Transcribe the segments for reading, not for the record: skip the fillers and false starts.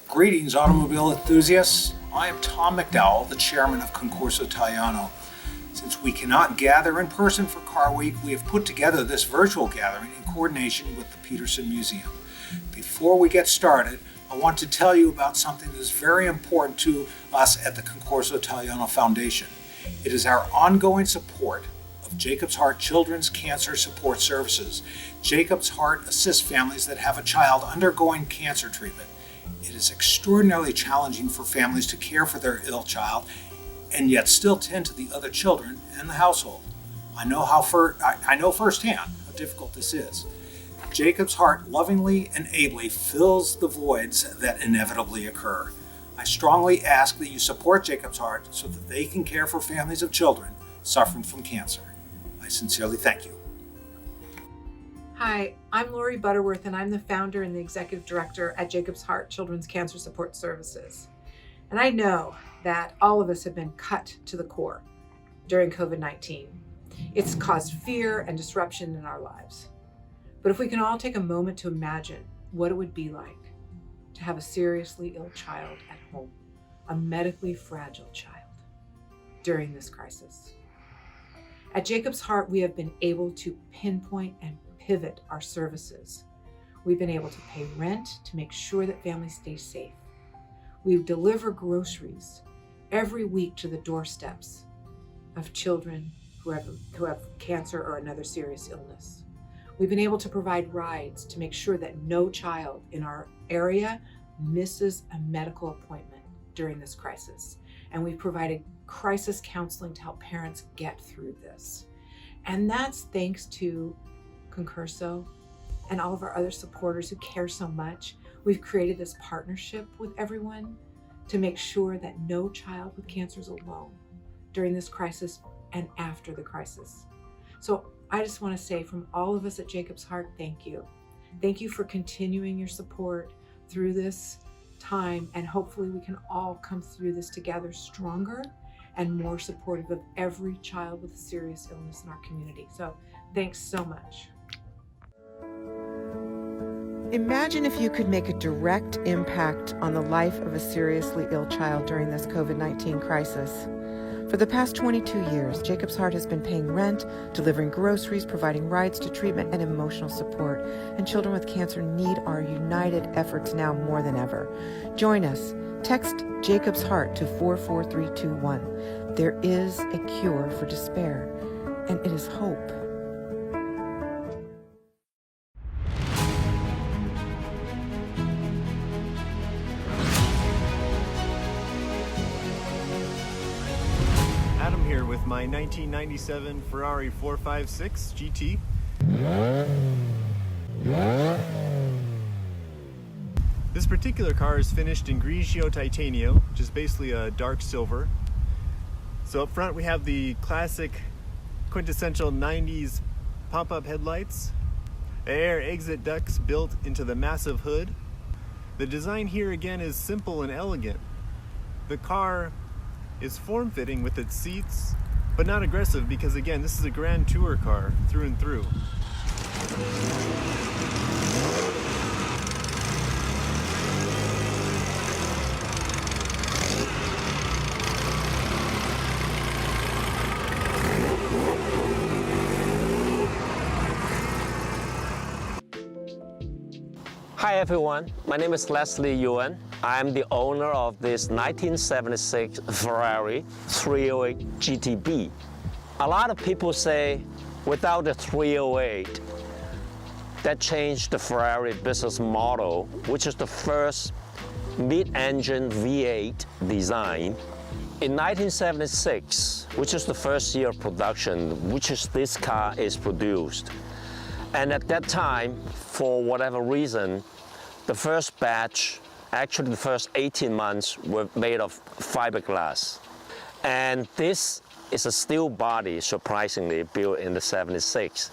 Greetings, automobile enthusiasts. I am Tom McDowell, the chairman of Concorso Italiano. Since we cannot gather in person for Car Week, we have put together this virtual gathering in coordination with the Peterson Museum. Before we get started, I want to tell you about something that is very important to us at the Concorso Italiano Foundation. It is our ongoing support of Jacob's Heart Children's Cancer Support Services. Jacob's Heart assists families that have a child undergoing cancer treatment. It is extraordinarily challenging for families to care for their ill child and yet still tend to the other children in the household. I know firsthand how difficult this is. Jacob's Heart lovingly and ably fills the voids that inevitably occur. I strongly ask that you support Jacob's Heart so that they can care for families of children suffering from cancer. I sincerely thank you. Hi, I'm Lori Butterworth, and I'm the founder and the executive director at Jacob's Heart Children's Cancer Support Services. And I know that all of us have been cut to the core during COVID-19. It's caused fear and disruption in our lives. But if we can all take a moment to imagine what it would be like to have a seriously ill child at home, a medically fragile child during this crisis. At Jacob's Heart, we have been able to pinpoint and pivot our services. We've been able to pay rent to make sure that families stay safe. We deliver groceries every week to the doorsteps of children who have cancer or another serious illness. We've been able to provide rides to make sure that no child in our area misses a medical appointment during this crisis. And we've provided crisis counseling to help parents get through this. And that's thanks to Concorso and all of our other supporters who care so much. We've created this partnership with everyone to make sure that no child with cancer is alone during this crisis and after the crisis. So I just want to say from all of us at Jacob's Heart, thank you. Thank you for continuing your support through this time, and hopefully we can all come through this together stronger and more supportive of every child with a serious illness in our community. So thanks so much. Imagine if you could make a direct impact on the life of a seriously ill child during this COVID-19 crisis. For the past 22 years, Jacob's Heart has been paying rent, delivering groceries, providing rides to treatment and emotional support. And children with cancer need our united efforts now more than ever. Join us. Text Jacob's Heart to 44321. There is a cure for despair, and it is hope. With my 1997 Ferrari 456 GT. This particular car is finished in Grigio Titanium, which is basically a dark silver. So up front we have the classic quintessential 90s pump-up headlights, air exit ducts built into the massive hood. The design here again is simple and elegant. The car is form-fitting with its seats, but not aggressive because again, this is a grand tour car through and through. Hi everyone, my name is Leslie Yuan. I'm the owner of this 1976 Ferrari 308 GTB. A lot of people say without the 308, that changed the Ferrari business model, which is the first mid-engine V8 design. In 1976, which is the first year of production, which is this car is produced. And at that time, for whatever reason, the first batch, actually the first 18 months, were made of fiberglass. And this is a steel body, surprisingly, built in the 76.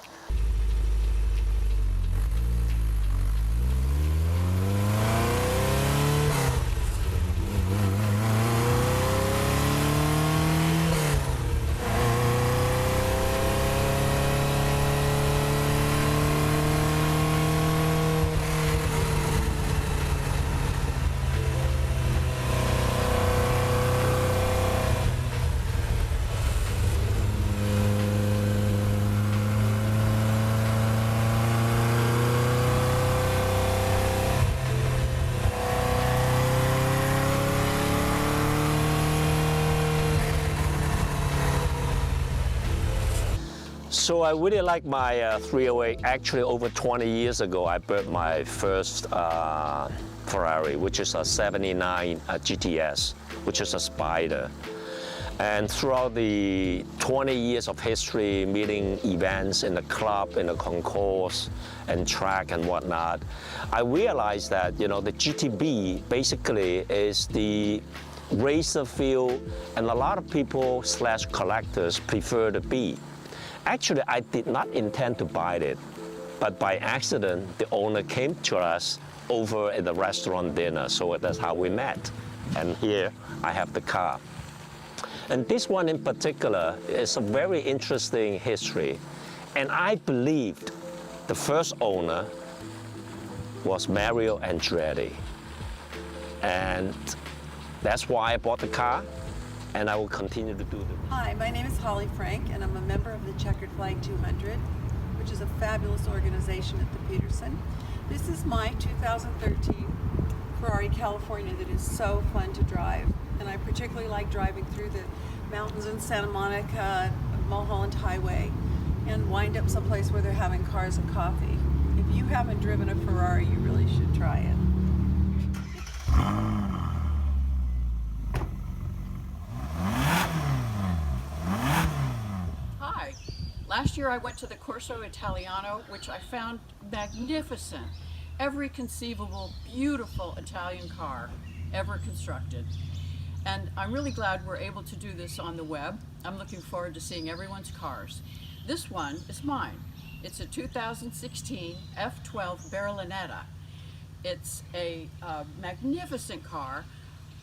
So I really like my 308. Actually, over 20 years ago, I bought my first Ferrari, which is a 79 GTS, which is a Spider. And throughout the 20 years of history, meeting events in the club, in the concourse, and track and whatnot, I realized that, you know, the GTB basically is the racer feel, and a lot of people / collectors prefer the B. Actually, I did not intend to buy it, but by accident, the owner came to us over at the restaurant dinner, so that's how we met. And here I have the car. And this one in particular is a very interesting history. And I believed the first owner was Mario Andretti. And that's why I bought the car, and I will continue to do it. Hi, my name is Holly Frank, and I'm a member of the Checkered Flag 200, which is a fabulous organization at the Peterson. This is my 2013 Ferrari California that is so fun to drive. And I particularly like driving through the mountains in Santa Monica, Mulholland Highway, and wind up someplace where they're having cars and coffee. If you haven't driven a Ferrari, you really should try it. Hi. Last year I went to the Corso Italiano, which I found magnificent. Every conceivable, beautiful Italian car ever constructed. And I'm really glad we're able to do this on the web. I'm looking forward to seeing everyone's cars. This one is mine. It's a 2016 F12 Berlinetta. It's a magnificent car.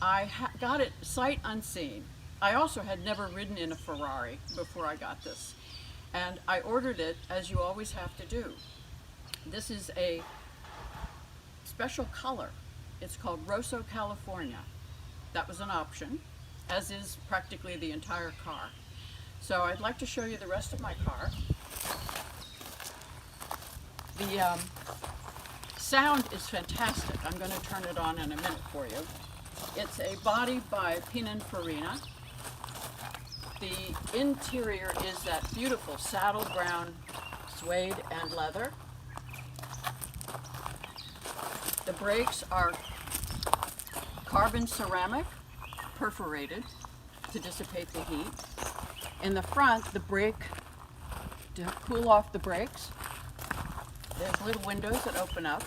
I got it sight unseen. I also had never ridden in a Ferrari before I got this. And I ordered it, as you always have to do. This is a special color. It's called Rosso California. That was an option, as is practically the entire car. So I'd like to show you the rest of my car. The sound is fantastic. I'm going to turn it on in a minute for you. It's a body by Pininfarina. The interior is that beautiful saddle brown suede and leather. The brakes are carbon ceramic, perforated to dissipate the heat. In the front, the brake, to cool off the brakes, there's little windows that open up.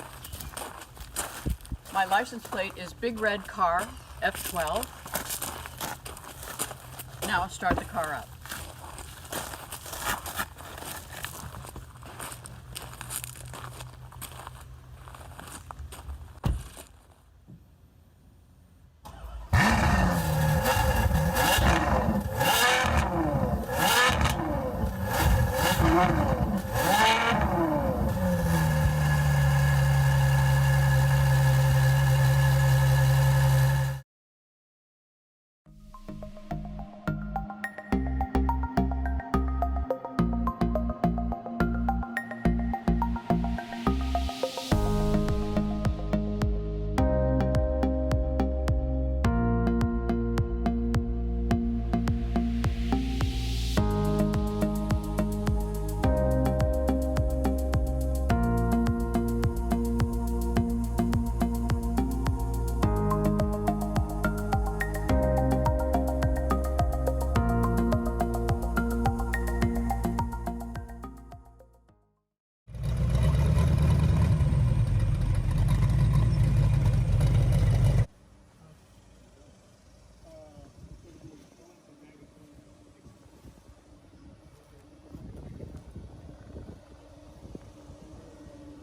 My license plate is Big Red Car F12. Now I'll start the car up.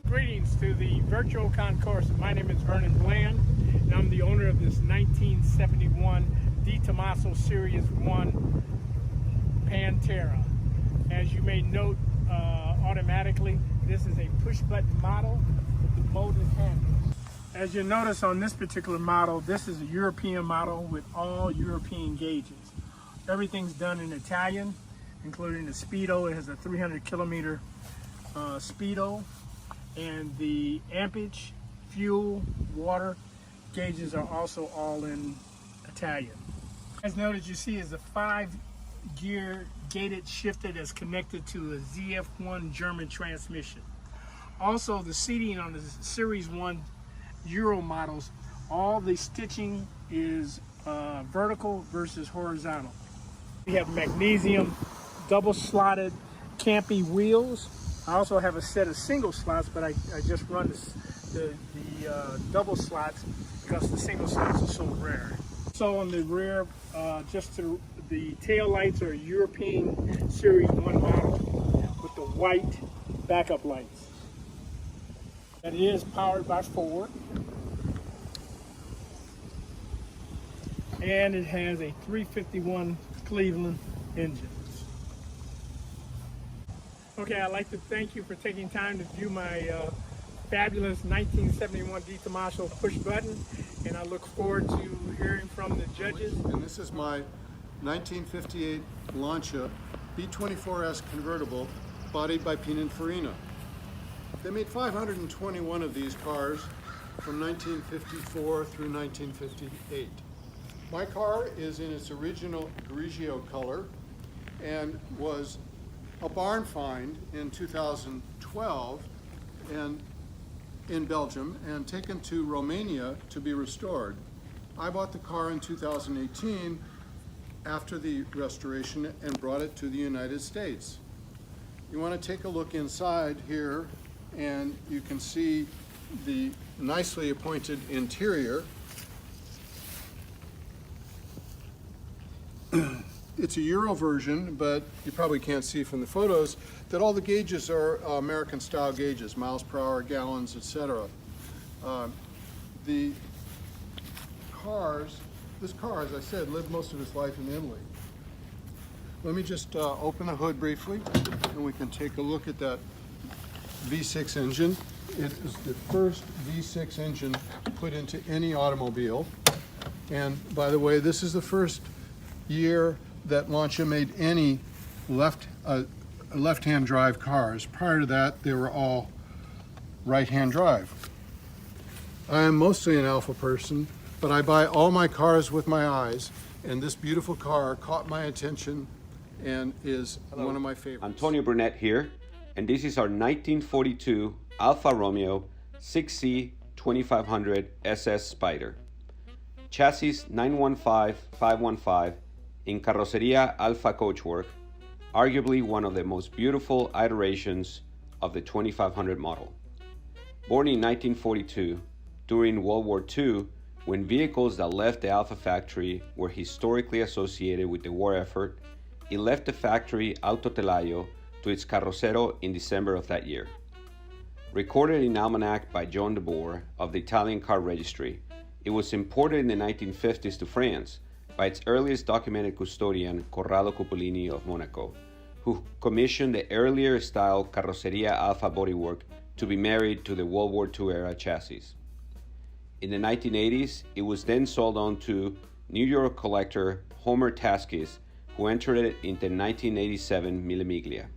Greetings to the virtual concourse. My name is Vernon Bland, and I'm the owner of this 1971 Di Tommaso Series 1 Pantera. As you may note automatically, this is a push-button model with molded handles. As you notice on this particular model, this is a European model with all European gauges. Everything's done in Italian, including the speedo. It has a 300 kilometer speedo. And the ampage, fuel, water gauges are also all in Italian. As noted, you see is a 5 gear gated shifter that's connected to a ZF1 German transmission. Also, the seating on the Series 1 Euro models, all the stitching is vertical versus horizontal. We have magnesium double slotted campy wheels. I also have a set of single slots, but I just run the double slots because the single slots are so rare. So on the rear, the tail lights are European Series 1 model with the white backup lights. That is powered by Ford. And it has a 351 Cleveland engine. Okay, I'd like to thank you for taking time to view my fabulous 1971 Di Tomaso push button, and I look forward to hearing from the judges. And this is my 1958 Lancia B24S convertible, bodied by Pininfarina. They made 521 of these cars from 1954 through 1958. My car is in its original Grigio color and was a barn find in 2012 and in Belgium and taken to Romania to be restored. I bought the car in 2018 after the restoration and brought it to the United States. You want to take a look inside here and you can see the nicely appointed interior. It's a Euro version, but you probably can't see from the photos that all the gauges are American style gauges, miles per hour, gallons, etc. The cars, this car, as I said, lived most of its life in Italy. Let me just open the hood briefly and we can take a look at that V6 engine. It is the first V6 engine put into any automobile. And by the way, this is the first year that Lancia made any left-hand drive cars. Prior to that, they were all right-hand drive. I am mostly an Alfa person, but I buy all my cars with my eyes, and this beautiful car caught my attention and is one of my favorites. Antonio Burnett here, and this is our 1942 Alfa Romeo 6C 2500 SS Spider. Chassis 915-515 in Carroceria Alfa coachwork, arguably one of the most beautiful iterations of the 2500 model. Born in 1942, during World War II, when vehicles that left the Alfa factory were historically associated with the war effort, it left the factory Autotelaio to its carrocero in December of that year. Recorded in almanac by John de Boer of the Italian Car Registry, it was imported in the 1950s to France by its earliest documented custodian, Corrado Cupolini of Monaco, who commissioned the earlier style Carroceria Alfa bodywork to be married to the World War II era chassis. In the 1980s, it was then sold on to New York collector Homer Taskis, who entered it into 1987 Mille Miglia.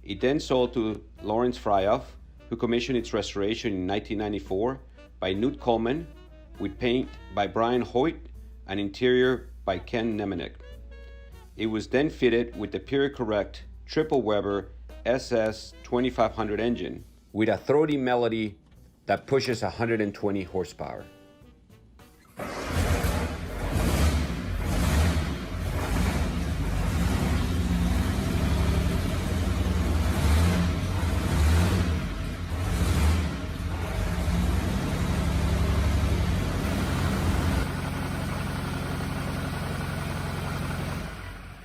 It then sold to Lawrence Fryoff, who commissioned its restoration in 1994 by Knut Coleman, with paint by Brian Hoyt and interior by Ken Nemenek. It was then fitted with the period-correct triple Weber SS 2500 engine with a throaty melody that pushes 120 horsepower.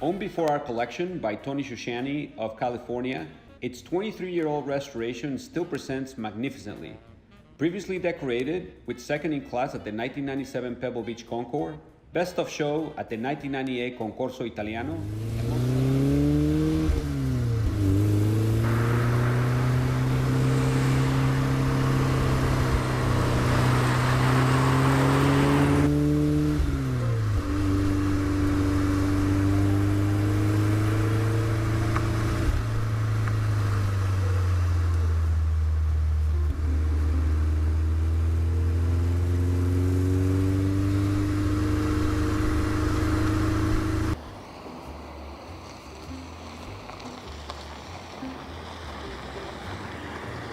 Owned before our collection by Tony Shoshani of California, its 23-year-old restoration still presents magnificently. Previously decorated with second in class at the 1997 Pebble Beach Concours, best of show at the 1998 Concorso Italiano,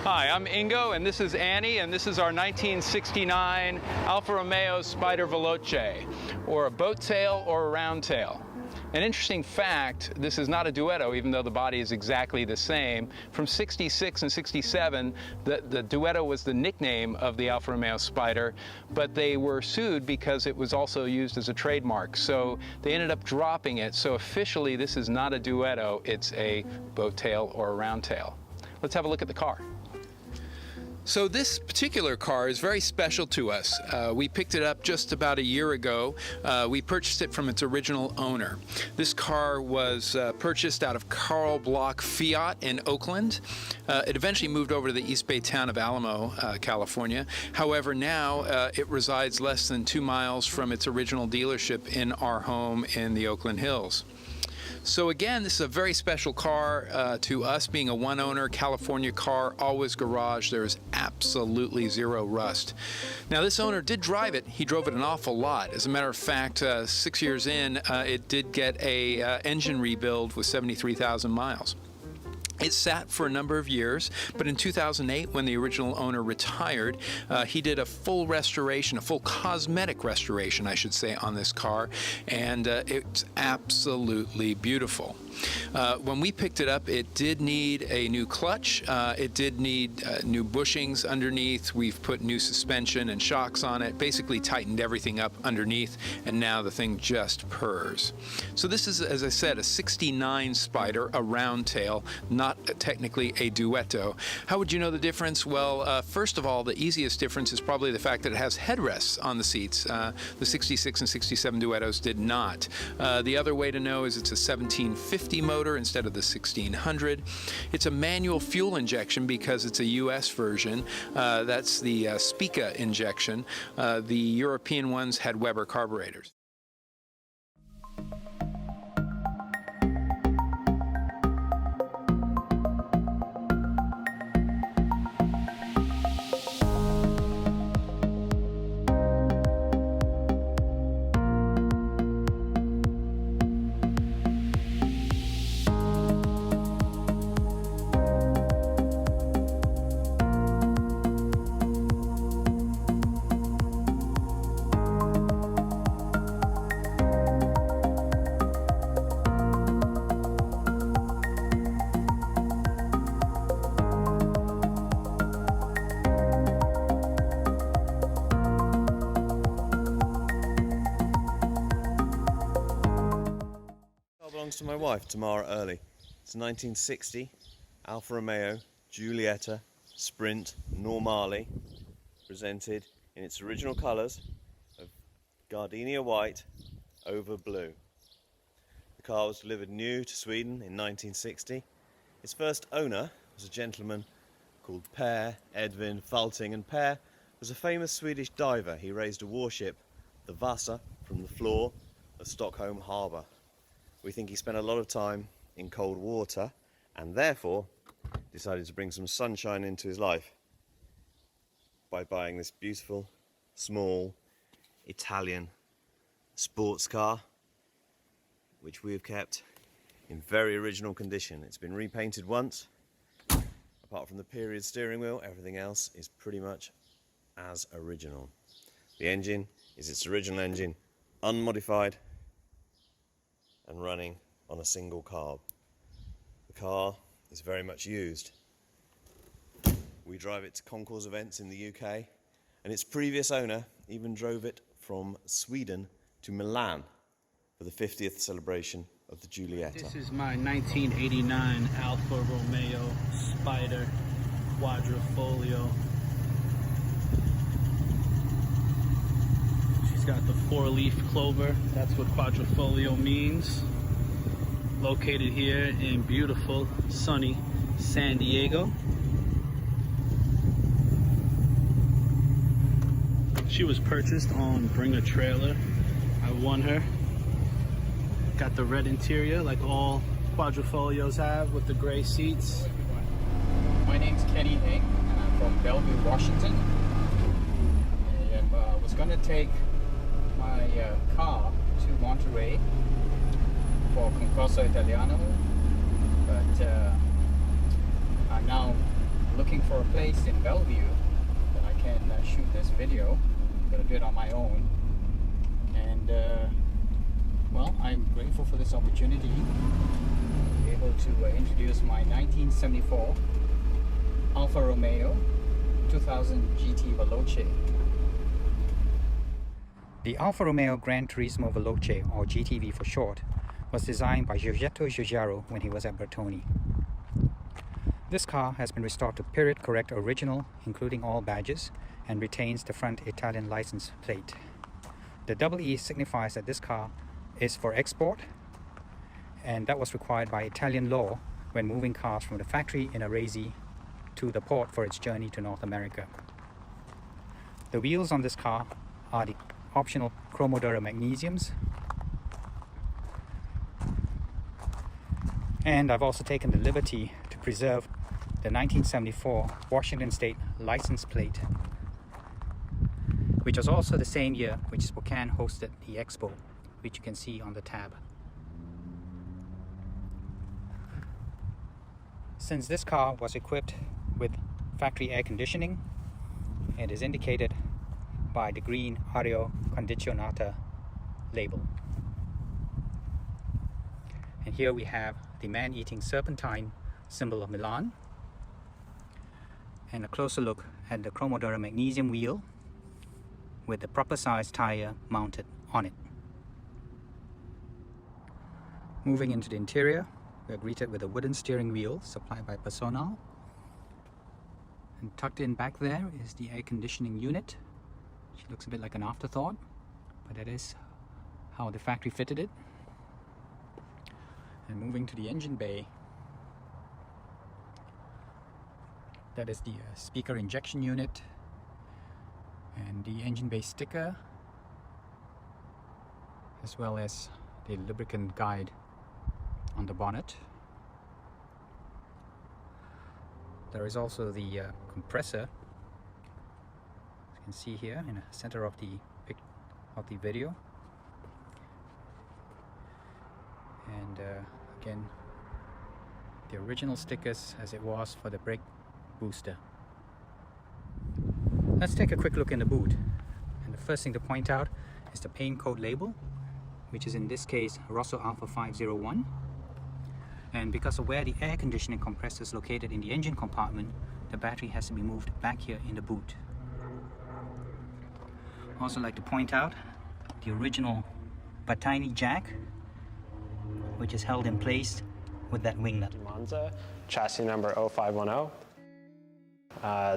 Hi, I'm Ingo, and this is Annie, and this is our 1969 Alfa Romeo Spider Veloce, or a boat tail or a round tail. An interesting fact, this is not a duetto, even though the body is exactly the same. From 66 and 67, the duetto was the nickname of the Alfa Romeo Spider, but they were sued because it was also used as a trademark. So they ended up dropping it. So officially, this is not a duetto, it's a boat tail or a round tail. Let's have a look at the car. So this particular car is very special to us. We picked it up just about a year ago. We purchased it from its original owner. This car was purchased out of Carl Block Fiat in Oakland. It eventually moved over to the East Bay town of Alamo, California. However, now it resides less than 2 miles from its original dealership in our home in the Oakland Hills. So again, this is a very special car to us, being a one-owner California car, always garage. There is absolutely zero rust. Now, this owner did drive it. He drove it an awful lot. As a matter of fact, 6 years in, it did get a engine rebuild with 73,000 miles. It sat for a number of years, but in 2008, when the original owner retired, he did a full restoration, a full cosmetic restoration, I should say, on this car, and it's absolutely beautiful. When we picked it up, it did need a new clutch. It did need new bushings underneath. We've put new suspension and shocks on it, basically tightened everything up underneath, and now the thing just purrs. So this is, as I said, a 69 Spider, a round tail, not technically a duetto. How would you know the difference? Well, first of all, the easiest difference is probably the fact that it has headrests on the seats. The 66 and 67 duettos did not. The other way to know is it's a 1750 motor instead of the 1600. It's a manual fuel injection because it's a US version. That's the Spica injection. The European ones had Weber carburetors. Belongs to my wife, Tamara Early. It's a 1960 Alfa Romeo Giulietta Sprint Normale, presented in its original colours of gardenia white over blue. The car was delivered new to Sweden in 1960. Its first owner was a gentleman called Per Edvin Falting, and Per was a famous Swedish diver. He raised a warship, the Vasa, from the floor of Stockholm Harbour. We think he spent a lot of time in cold water and therefore decided to bring some sunshine into his life by buying this beautiful, small, Italian sports car, which we have kept in very original condition. It's been repainted once. Apart from the period steering wheel, everything else is pretty much as original. The engine is its original engine, unmodified, and running on a single carb. The car is very much used. We drive it to concours events in the UK, and its previous owner even drove it from Sweden to Milan for the 50th celebration of the Giulietta. This is my 1989 Alfa Romeo Spider Quadrifoglio. Got the 4-leaf clover. That's what quadrifoglio means. Located here in beautiful, sunny San Diego. She was purchased on Bring a Trailer. I won her. Got the red interior like all quadrifoglios have, with the gray seats. My name's Kenny Hing, and I'm from Bellevue, Washington. I was going to take my car to Monterey for Concorso Italiano, but I now look looking for a place in Bellevue that I can shoot this video. I'm going to do it on my own. And well, I'm grateful for this opportunity to be able to introduce my 1974 Alfa Romeo 2000 GT Veloce. The Alfa Romeo Gran Turismo Veloce, or GTV for short, was designed by Giorgetto Giugiaro when he was at Bertoni. This car has been restored to period correct original, including all badges, and retains the front Italian license plate. The double E signifies that this car is for export, and that was required by Italian law when moving cars from the factory in Arese to the port for its journey to North America. The wheels on this car are the optional Chromodura magnesiums, and I've also taken the liberty to preserve the 1974 Washington State license plate, which was also the same year which Spokane hosted the expo, which you can see on the tab. Since this car was equipped with factory air conditioning, it is indicated by the green Aria Condizionata label. And here we have the man-eating serpentine symbol of Milan, and a closer look at the Chromodura magnesium wheel with the proper size tire mounted on it. Moving into the interior, we are greeted with a wooden steering wheel supplied by Personal, and tucked in back there is the air conditioning unit, which looks a bit like an afterthought, but that is how the factory fitted it. And moving to the engine bay, that is the speaker injection unit and the engine bay sticker, as well as the lubricant guide on the bonnet. There is also the compressor, as you can see here in the center of the video. And again, the original stickers as it was for the brake booster. Let's take a quick look in the boot. And the first thing to point out is the paint code label, which is in this case Rosso Alpha 501. And because of where the air conditioning compressor is located in the engine compartment, the battery has to be moved back here in the boot. I'd also like to point out the original Battini jack, which is held in place with that wing nut. Monza, chassis number 0510.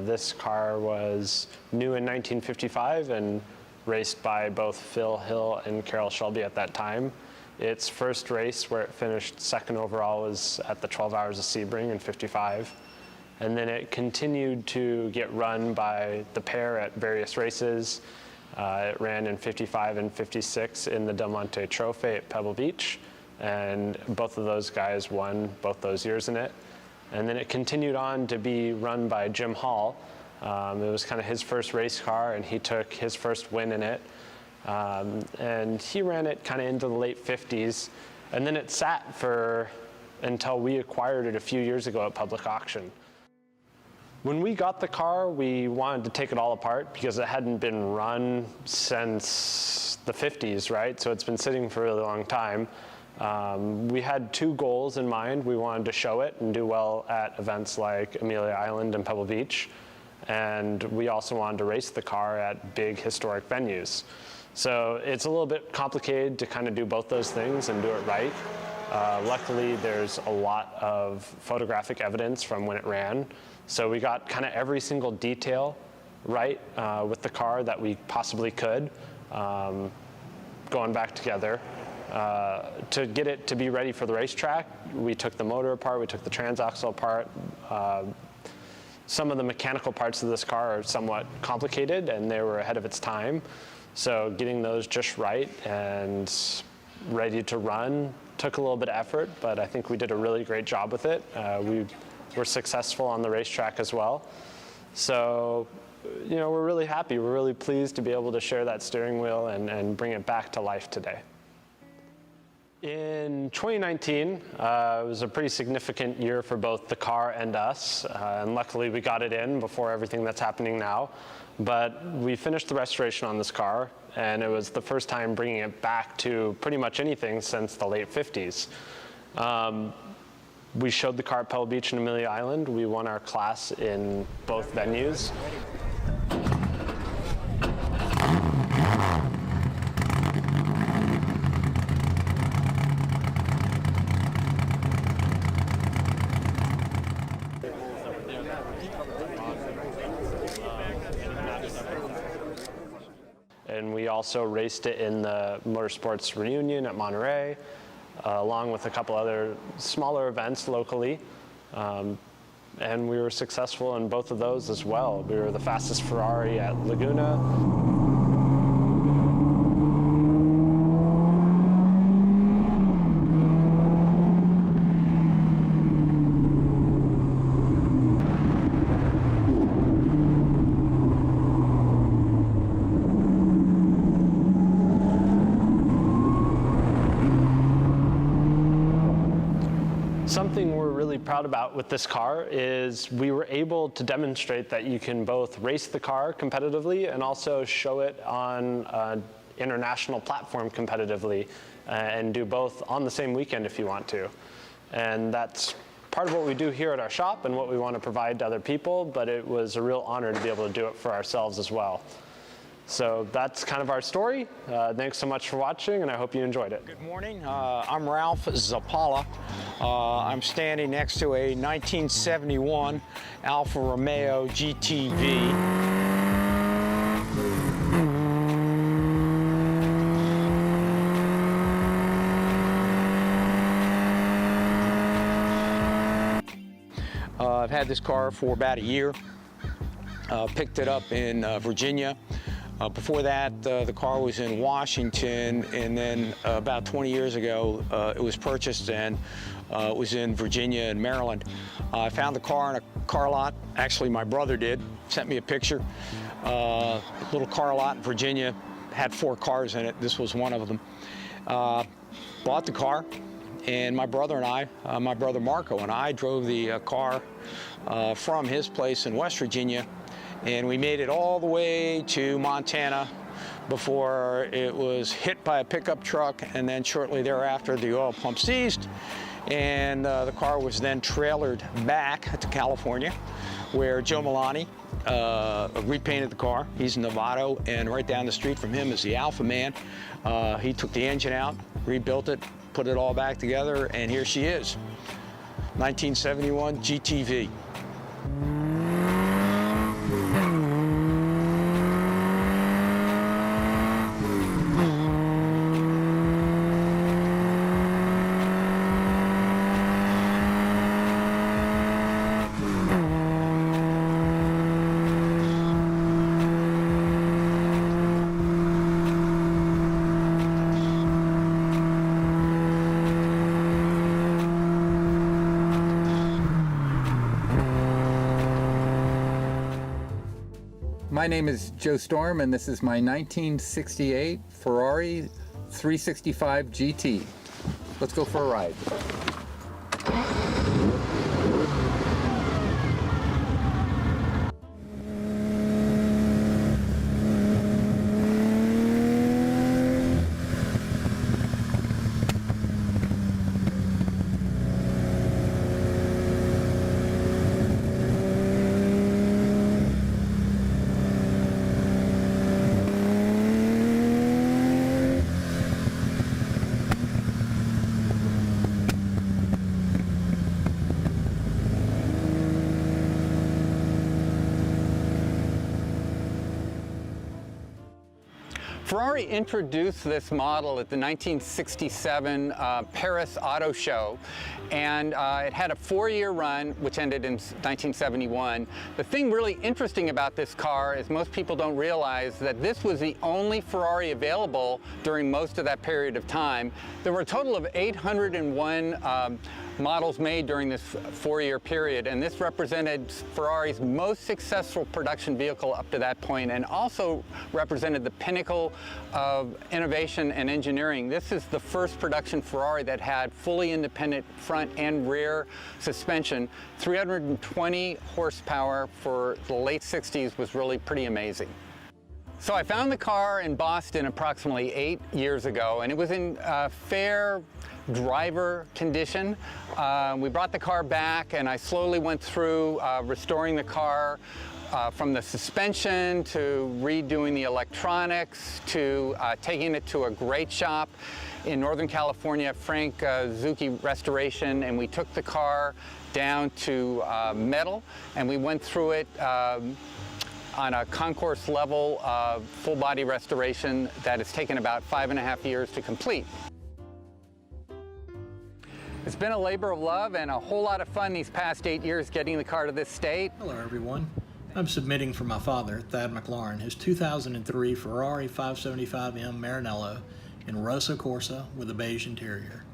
This car was new in 1955 and raced by both Phil Hill and Carroll Shelby at that time. Its first race, where it finished second overall, was at the 12 Hours of Sebring in '55. And then it continued to get run by the pair at various races. It ran in '55 and '56 in the Del Monte Trophy at Pebble Beach. And both of those guys won both those years in it. And then it continued on to be run by Jim Hall. It was kind of his first race car, and he took his first win in it. And he ran it kind of into the late 50s. And then it sat until we acquired it a few years ago at public auction. When we got the car, we wanted to take it all apart because it hadn't been run since the 50s, right? So it's been sitting for a really long time. We had two goals in mind. We wanted to show it and do well at events like Amelia Island and Pebble Beach. And we also wanted to race the car at big historic venues. So it's a little bit complicated to kind of do both those things and do it right. Luckily, there's a lot of photographic evidence from when it ran. So we got kind of every single detail right with the car that we possibly could, going back together. To get it to be ready for the racetrack, we took the motor apart, we took the transaxle apart. Some of the mechanical parts of this car are somewhat complicated, and they were ahead of its time. So getting those just right and ready to run took a little bit of effort, but I think we did a really great job with it. We were successful on the racetrack as well. So, you know, we're really happy. We're really pleased to be able to share that steering wheel and bring it back to life today. In 2019, it was a pretty significant year for both the car and us, and luckily we got it in before everything that's happening now. But we finished the restoration on this car, and it was the first time bringing it back to pretty much anything since the late 50s. We showed the car at Pebble Beach and Amelia Island. We won our class in both venues. And we also raced it in the Motorsports Reunion at Monterey, along with a couple other smaller events locally. And we were successful in both of those as well. We were the fastest Ferrari at Laguna. Something we're really proud about with this car is we were able to demonstrate that you can both race the car competitively and also show it on an international platform competitively, and do both on the same weekend if you want to. And that's part of what we do here at our shop and what we want to provide to other people, but it was a real honor to be able to do it for ourselves as well. So that's kind of our story. Thanks so much for watching, and I hope you enjoyed it. Good morning. I'm Ralph Zappala. I'm standing next to a 1971 Alfa Romeo GTV. I've had this car for about a year. Picked it up in Virginia. Before that, the car was in Washington, and then about 20 years ago, it was purchased and it was in Virginia and Maryland. I found the car in a car lot. Actually, my brother did, sent me a picture. Little car lot in Virginia, had 4 cars in it. This was one of them. Bought the car, and my brother and I, my brother Marco and I, drove the car from his place in West Virginia, and we made it all the way to Montana before it was hit by a pickup truck, and then shortly thereafter the oil pump seized, and the car was then trailered back to California, where Joe Milani repainted the car. He's in Novato, and right down the street from him is the Alpha Man. He took the engine out, rebuilt it, put it all back together, and here she is, 1971 GTV. My name is Joe Storm, and this is my 1968 Ferrari 365 GT. Let's go for a ride. Ferrari introduced this model at the 1967 Paris Auto Show, and it had a 4-year run, which ended in 1971. The thing really interesting about this car is most people don't realize that this was the only Ferrari available during most of that period of time. There were a total of 801 models made during this 4-year period, and this represented Ferrari's most successful production vehicle up to that point, and also represented the pinnacle of innovation and engineering. This is the first production Ferrari that had fully independent front and rear suspension. 320 horsepower for the late 60s was really pretty amazing. So I found the car in Boston approximately 8 years ago, and it was in fair driver condition. We brought the car back, and I slowly went through restoring the car from the suspension to redoing the electronics to taking it to a great shop in Northern California, Frank Zucchi Restoration, and we took the car down to metal, and we went through it on a concourse level full body restoration that has taken about 5.5 years to complete. It's been a labor of love and a whole lot of fun these past 8 years getting the car to this state. Hello everyone. I'm submitting for my father, Thad McLaurin, his 2003 Ferrari 575M Maranello in Rosso Corsa with a beige interior.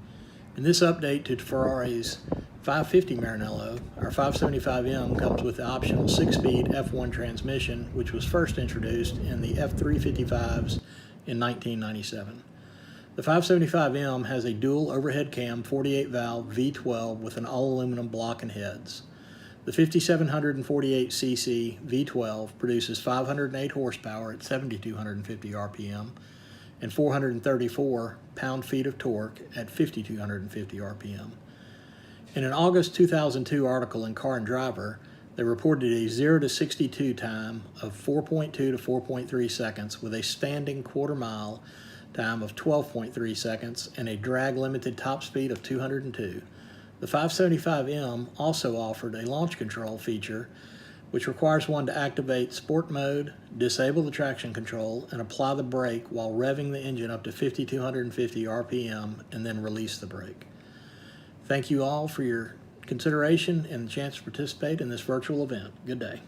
In this update to Ferrari's 550 Maranello, our 575M comes with the optional 6-speed F1 transmission, which was first introduced in the F355s in 1997. The 575M has a dual overhead cam 48-valve V12 with an all-aluminum block and heads. The 5748cc V12 produces 508 horsepower at 7,250 RPM and 434 pound-feet of torque at 5,250 RPM. In an August 2002 article in Car and Driver, they reported a 0 to 62 time of 4.2 to 4.3 seconds with a standing quarter-mile time of 12.3 seconds and a drag-limited top speed of 202. The 575M also offered a launch control feature which requires one to activate sport mode, disable the traction control, and apply the brake while revving the engine up to 5,250 RPM and then release the brake. Thank you all for your consideration and the chance to participate in this virtual event. Good day.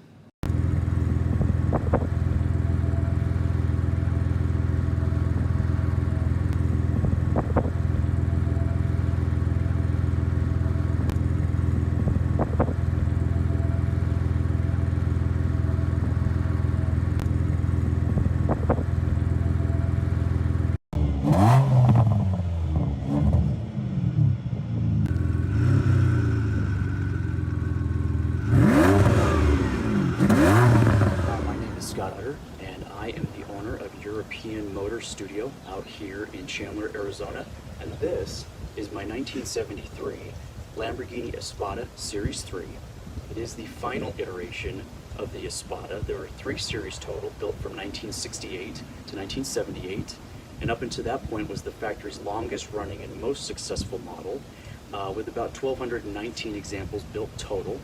Studio out here in Chandler, Arizona, and this is my 1973 Lamborghini Espada Series 3. It is the final iteration of the Espada. There are 3 series total, built from 1968 to 1978, and up until that point was the factory's longest running and most successful model, with about 1,219 examples built total.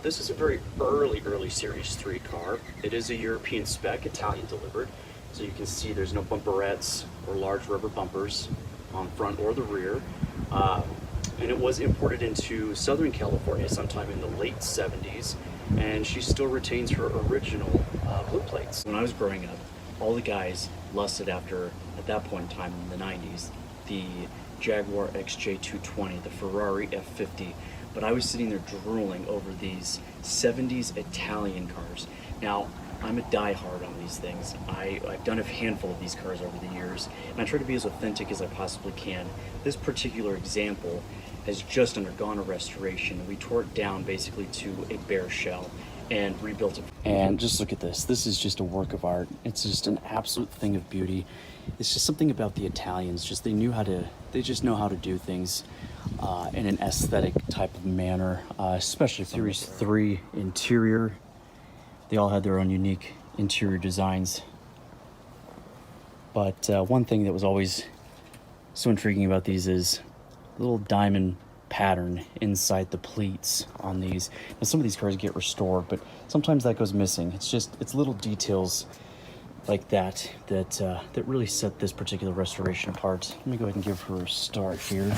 This is a very early Series 3 car. It is a European spec, Italian delivered. So you can see there's no bumperettes or large rubber bumpers on front or the rear. And it was imported into Southern California sometime in the late 70s, and she still retains her original blue plates. When I was growing up, all the guys lusted after, at that point in time in the 90s, the Jaguar XJ220, the Ferrari F50, but I was sitting there drooling over these 70s Italian cars. Now, I'm a diehard on these things. I've done a handful of these cars over the years, and I try to be as authentic as I possibly can. This particular example has just undergone a restoration. We tore it down basically to a bare shell and rebuilt it. And just look at this. This is just a work of art. It's just an absolute thing of beauty. It's just something about the Italians. Just they just know how to do things in an aesthetic type of manner, especially Series 3 interior. They all had their own unique interior designs. But one thing that was always so intriguing about these is the little diamond pattern inside the pleats on these. Now, some of these cars get restored, but sometimes that goes missing. It's little details like that really set this particular restoration apart. Let me go ahead and give her a start here.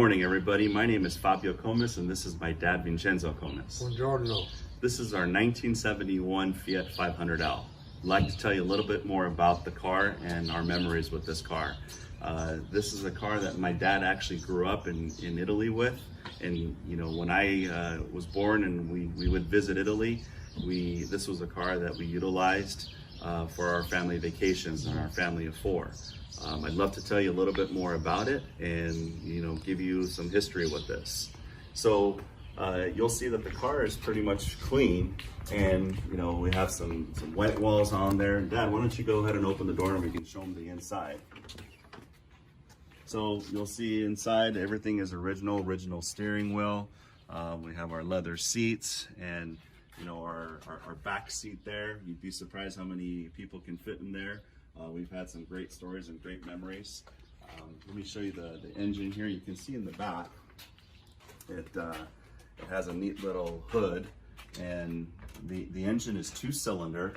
morning, everybody. My name is Fabio Comis, and this is my dad, Vincenzo Comis. Buongiorno. This is our 1971 Fiat 500L. I'd like to tell you a little bit more about the car and our memories with this car. This is a car that my dad actually grew up in Italy with. And you know, when I was born and we would visit Italy, this was a car that we utilized for our family vacations and our family of four. I'd love to tell you a little bit more about it and, you know, give you some history with this. So you'll see that the car is pretty much clean, and you know, we have some white walls on there. Dad, why don't you go ahead and open the door and we can show them the inside. So you'll see inside everything is original steering wheel. We have our leather seats and, you know, our back seat there. You'd be surprised how many people can fit in there. We've had some great stories and great memories. Let me show you the engine here. You can see in the back, it has a neat little hood, and the engine is 2-cylinder,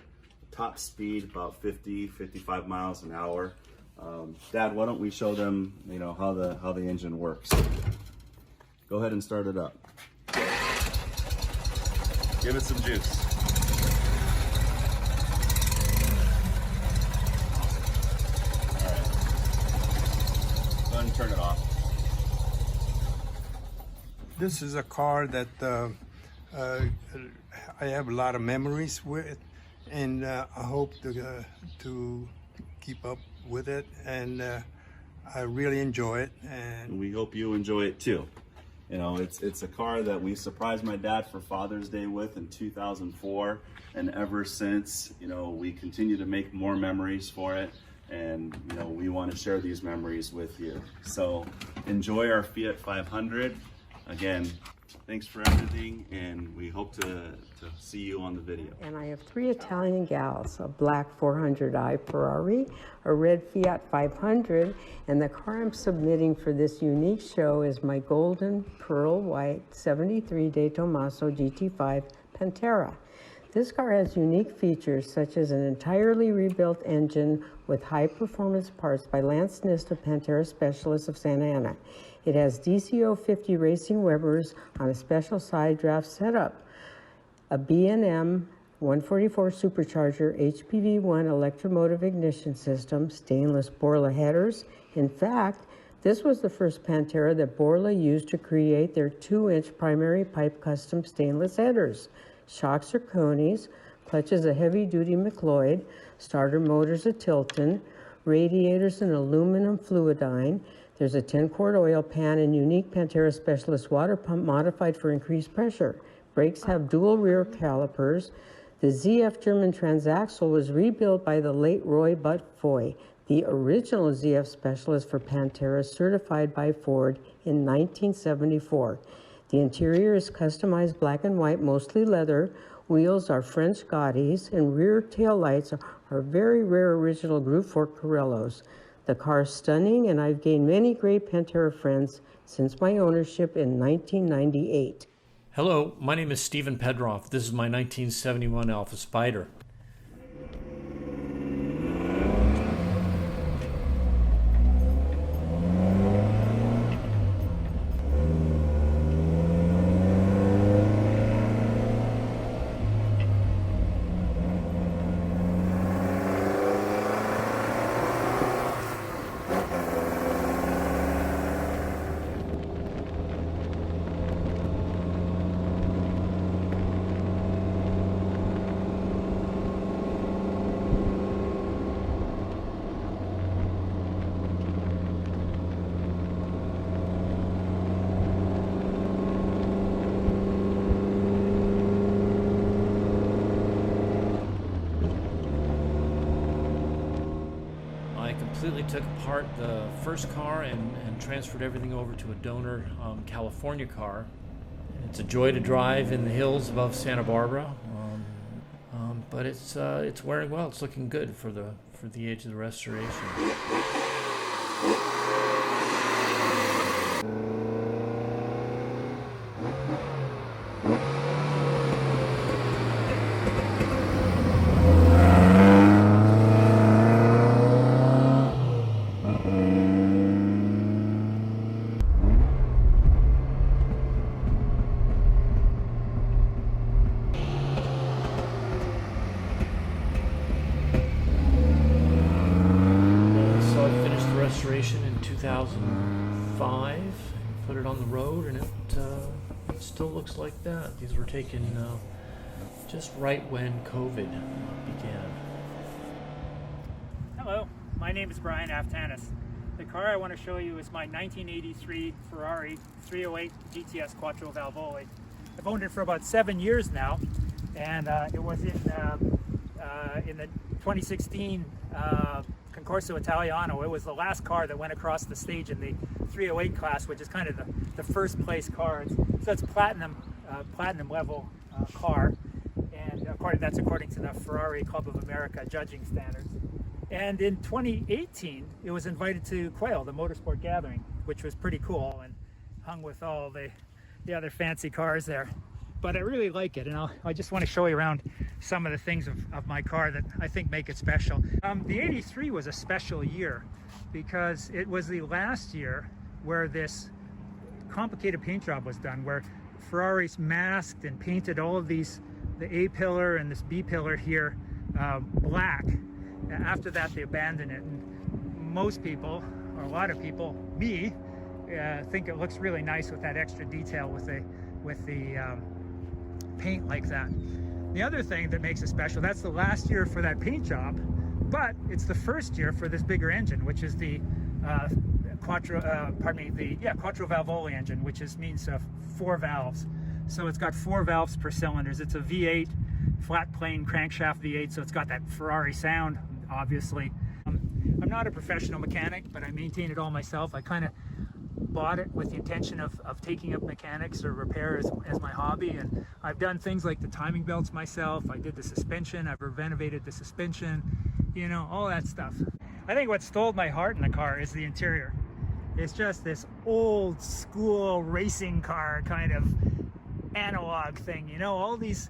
top speed about 50-55 miles an hour. Dad, why don't we show them, you know, how the engine works. Go ahead and start it up. Give it some juice. And turn it off. This is a car that I have a lot of memories with, and I hope to keep up with it, and I really enjoy it. And we hope you enjoy it too. You know, it's a car that we surprised my dad for Father's Day with in 2004, and ever since, you know, we continue to make more memories for it. And you know, we want to share these memories with you. So enjoy our Fiat 500. Again, thanks for everything, and we hope to see you on the video. And I have 3 Italian gals, a black 400i Ferrari, a red Fiat 500, and the car I'm submitting for this unique show is my golden pearl white 73 De Tomaso GT5 Pantera. This car has unique features such as an entirely rebuilt engine with high-performance parts by Lance Nist of Pantera Specialists of Santa Ana. It has DCO 50 racing Webers on a special side draft setup, a B&M 144 supercharger HPV1 electromotive ignition system, stainless Borla headers. In fact, this was the first Pantera that Borla used to create their 2-inch primary pipe custom stainless headers. Shocks are Coney's, clutches a heavy-duty McLeod, starter motors a Tilton, radiators an aluminum Fluidine. There's a 10-quart oil pan and unique Pantera Specialist water pump modified for increased pressure. Brakes have dual rear calipers. The ZF German transaxle was rebuilt by the late Roy Butt-Foy, the original ZF Specialist for Pantera, certified by Ford in 1974. The interior is customized black and white, mostly leather. Wheels are French Gaudis, and rear tail lights are very rare original Groove Fork Corellos. The car is stunning, and I've gained many great Pantera friends since my ownership in 1998. Hello, my name is Stephen Pedroff. This is my 1971 Alfa Spider. Completely took apart the first car and transferred everything over to a donor California car. It's a joy to drive in the hills above Santa Barbara, but it's wearing well. It's looking good for the age of the restoration. 2005. Put it on the road, and it still looks like that. These were taken just right when COVID began. Hello, my name is Brian Aftanis. The car I want to show you is my 1983 Ferrari 308 GTS Quattrovalvole. I've owned it for about 7 years now, and it was in the 2016 Concorso Italiano. It was the last car that went across the stage in the 308 class, which is kind of the first place car. So it's platinum level car, and that's according to the Ferrari Club of America judging standards. And in 2018, it was invited to Quail, the motorsport gathering, which was pretty cool, and hung with all the other fancy cars there. But I really like it, and I just want to show you around some of the things of my car that I think make it special. The 83 was a special year because it was the last year where this complicated paint job was done, where Ferraris masked and painted all of these, the A pillar and this B pillar here, black. After that, they abandoned it. And most people, or a lot of people, me, think it looks really nice with that extra detail with the paint like that. The other thing that makes it special, that's the last year for that paint job, but it's the first year for this bigger engine, which is the Quattrovalvole engine, which means 4 valves. So it's got 4 valves per cylinders. It's a V8 flat plane crankshaft V8, so it's got that Ferrari sound, obviously. I'm not a professional mechanic, but I maintain it all myself. I kind of bought it with the intention of taking up mechanics or repair as my hobby, and I've done things like the timing belts myself. I did the suspension, I've renovated the suspension, you know, all that stuff. I think what stole my heart in the car is the interior. It's just this old school racing car kind of analog thing, you know, all these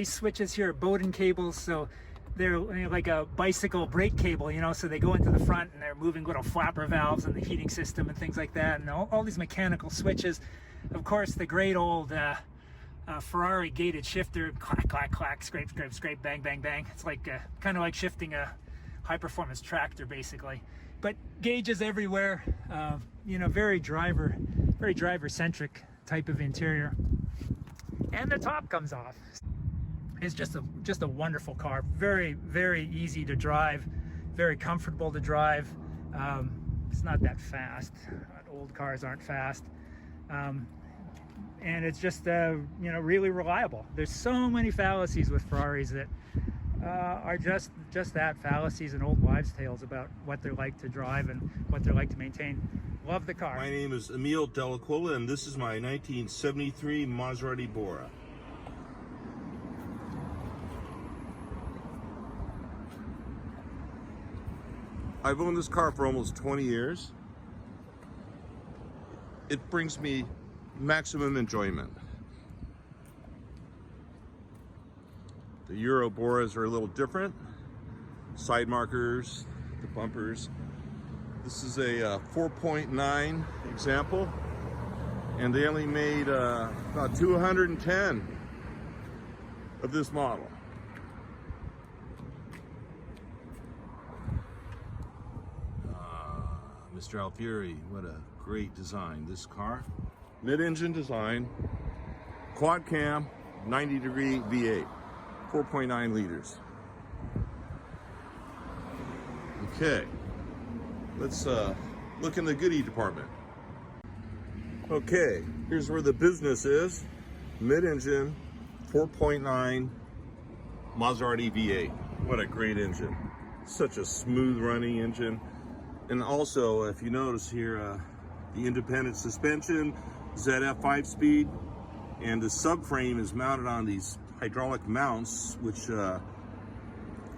switches here are Bowden cables, so they're like a bicycle brake cable, you know, so they go into the front and they're moving little flapper valves in the heating system and things like that, and all these mechanical switches. Of course, the great old Ferrari gated shifter, clack, clack, clack, scrape, scrape, scrape, bang, bang, bang. It's like kind of like shifting a high-performance tractor, basically. But gauges everywhere, you know, very driver-centric type of interior. And the top comes off. It's just a wonderful car. Very, very easy to drive, very comfortable to drive. It's not that fast. Old cars aren't fast. And it's just, you know, really reliable. There's so many fallacies with Ferraris that are just that, fallacies and old wives' tales about what they're like to drive and what they're like to maintain. Love the car. My name is Emil Delaquila, and this is my 1973 Maserati Bora. I've owned this car for almost 20 years. It brings me maximum enjoyment. The Euro Boras are a little different. Side markers, the bumpers. This is a 4.9 example, and they only made about 210 of this model. Mr. Alfieri, what a great design. This car, mid-engine design, quad cam, 90-degree V8, 4.9 liters. Okay, let's look in the goodie department. Okay, here's where the business is. Mid-engine, 4.9 Maserati V8. What a great engine. Such a smooth running engine. And also, if you notice here, the independent suspension, ZF 5-speed, and the subframe is mounted on these hydraulic mounts, which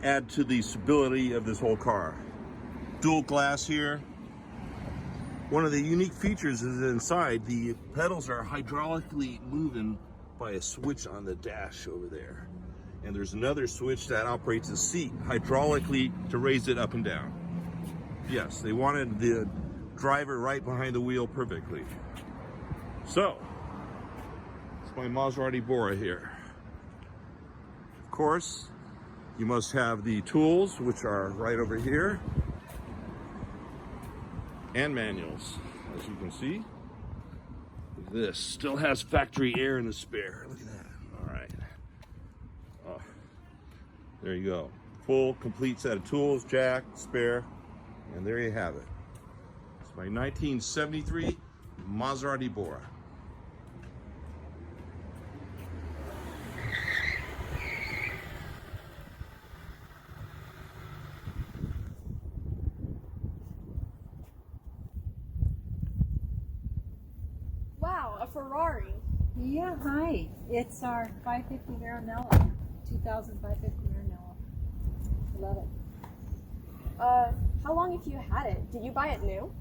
add to the stability of this whole car. Dual glass here. One of the unique features is inside, the pedals are hydraulically moving by a switch on the dash over there. And there's another switch that operates the seat hydraulically to raise it up and down. Yes, they wanted the driver right behind the wheel perfectly. So, it's my Maserati Bora here. Of course, you must have the tools, which are right over here. and manuals. As you can see, this still has factory air in the spare. Look at that. All right. Oh, there you go. Full, complete set of tools, jack, spare, and there you have it. It's my 1973 Maserati Bora. Wow, a Ferrari. Yeah, hi. It's our 550 Maranello, 2000 550 Maranello. Love it. How long have you had it? Did you buy it new?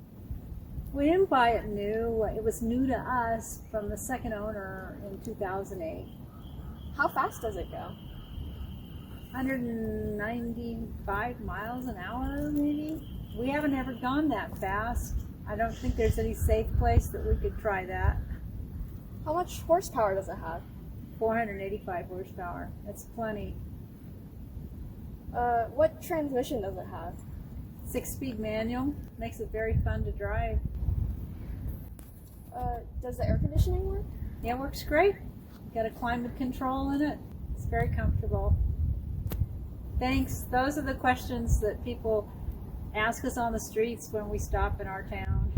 We didn't buy it new. It was new to us from the second owner in 2008. How fast does it go? 195 miles an hour, maybe. We haven't ever gone that fast. I don't think there's any safe place that we could try that. How much horsepower does it have? 485 horsepower. That's plenty. What transmission does it have? 6-speed manual. Makes it very fun to drive. Does the air conditioning work? Yeah, it works great. Got a climate control in it. It's very comfortable. Thanks. Those are the questions that people ask us on the streets when we stop in our town.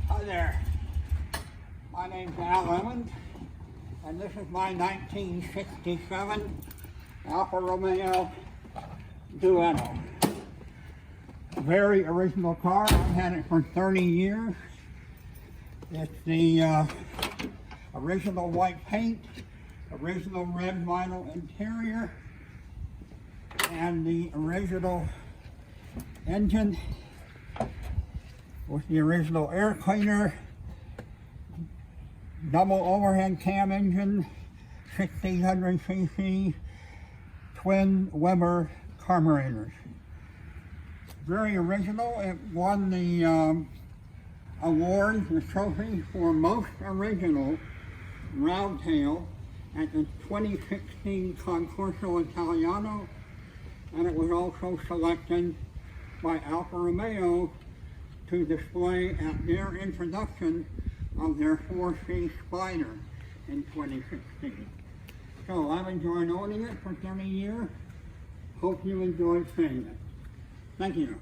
Hi there. My name's Al Emmons, and this is my 1967 Alfa Romeo Duetto. Very original car. I've had it for 30 years. It's the original white paint, original red vinyl interior, and the original engine with the original air cleaner, double overhead cam engine, 1600cc, twin Weber carburetors. Very original. It won the award, the trophy for most original roundtail at the 2016 Concorso Italiano, and it was also selected by Alfa Romeo to display at their introduction of their 4C Spider in 2016. So I've enjoyed owning it for 30 years. Hope you enjoyed seeing it. Thank you.